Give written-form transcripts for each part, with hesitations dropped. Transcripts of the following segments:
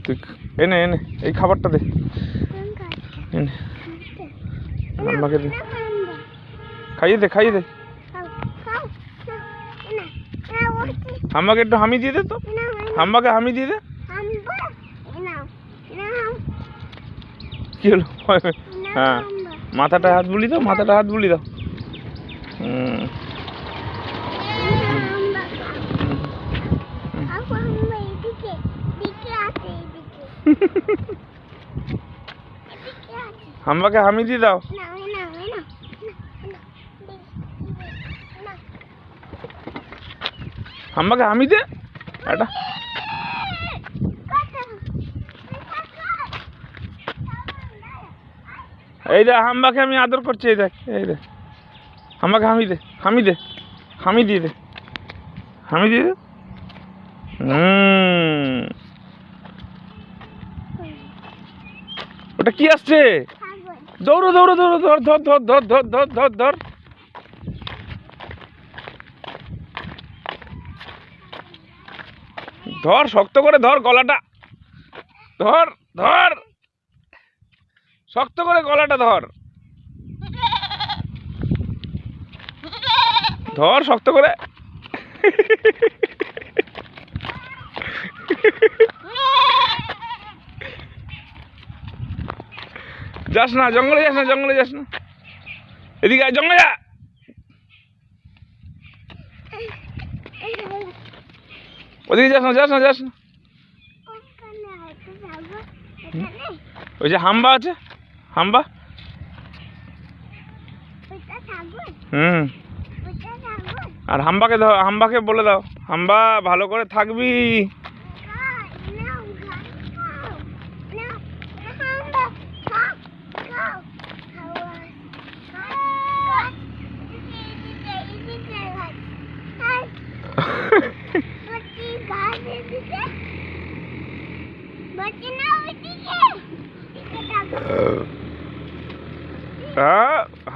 তুই এনে এনে এই খাবারটা দে, এনে হাম্বাকে দে, খাইয়ে দে খাইয়ে দে। হাম্বাকে একটু হামি দিয়ে দে তো, হাম্বাকে হামি দিয়ে দে। কি হলো? হ্যাঁ, মাথাটা হাত বুলি দাও, মাথাটা হাত বুলি দাও। হাম্বাকে হামি দিয়ে দাও। হাম্বাকে হামি দে এটা। এই দেখ হাম্বাকে আমি আদর করছি, এই দেখ, এই দেখ হাম্বাকে হামি দে, হামি দে, হামি দিয়ে দে, হামি দিয়ে দে। ওটা কি আসছে? দৌড়ো দৌড়ো দৌড়ো, ধর ধর ধর ধর ধর ধর ধর ধর। ধর, শক্ত করে ধর গলাটা, ধর ধর, শক্ত করে গলাটা ধর, ধর শক্ত করে। যাস না জঙ্গলে, যাস না জঙ্গলে, যাস না, এদিকে আয়, জঙ্গলে যা। ওদিকে যাস না, যাস না, যাস না। ওই যে হাম্বা আছে, হাম্বা। আর হাম্বাকে ধর, হাম্বাকে বলে দাও, হাম্বা ভালো করে থাকবি।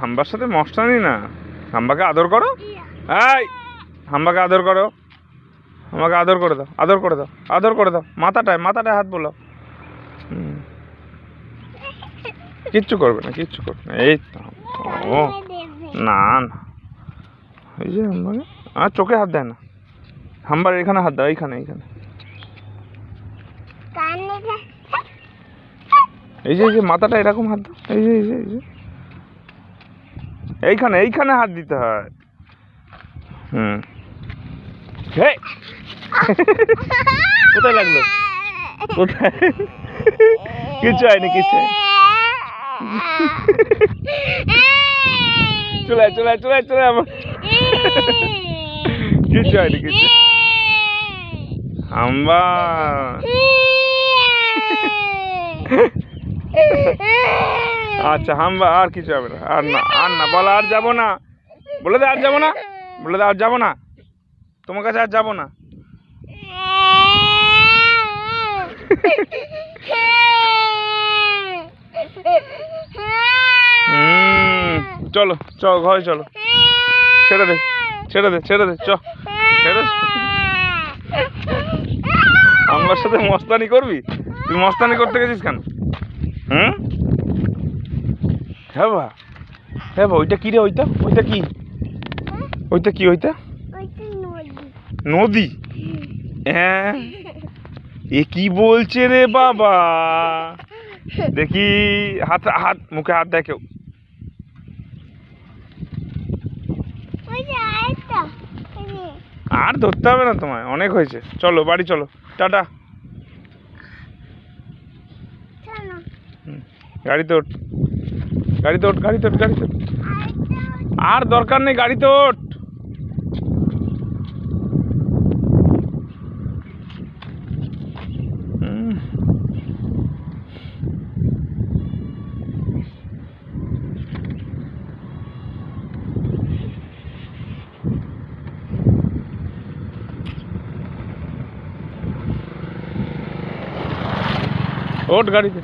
হাম্বার সাথে মস্তানি না, হাম্বাকে আদর করো। এই হাম্বাকে আদর করো, আমাকে আদর করে দাও, আদর করে দাও, আদর করে দাও, মাথাটায় মাথাটায় হাত বোলাও। কিচ্ছু করবে না, কিচ্ছু করবে না। এই তো, ও না না, এই যে হাম্বাকে আর চোখে হাত দেয় না। হাম্বার এখানে হাত দাও, এইখানে এইখানে, এই যে এই যে মাথাটা এরকম হাত দাও, এই যে এই যে এই যে এইখানে এইখানে হাত দিতে হয়। কোথায় লাগলো? কোথায়? কিছু হয়নি, কিছু হয়নি। চলে চলে চলে চলে, আমার কিছু হয়নি, কিছু। হাম্বা আচ্ছা, হাম্বা আর কিছু হবে না, আর না, আর না, বলো আর যাবো না, বলে দে আর যাবো না, বলে দে আর যাবো না, তোমার কাছে আর যাবো না। চলো চলো ঘরে চলো, ছেড়ে দে ছেড়ে দে ছেড়ে দে, চ ছেড়ে দে। আমার সাথে মস্তানি করবি? তুই মস্তানি করতে গেছিস কেন? হ্যাঁ বা, হ্যাঁ বা, ওইটা কি রে? ওইটা ওইটা কি? ওইটা কি? ওইটা নদী? হ্যাঁ, এ কি বলছে রে বাবা? দেখি হাত, হাত মুখে হাত দেয় কেউ। আর ধরতে হবে না তোমায়, অনেক হয়েছে, চলো বাড়ি চলো, টাটা। গাড়িতে ওঠ, গাড়িতে ওঠ, গাড়িতে ওঠ, গাড়িতে ওঠ, আর দরকার নেই, গাড়িতে ওঠ। ওঠ গাড়িতে।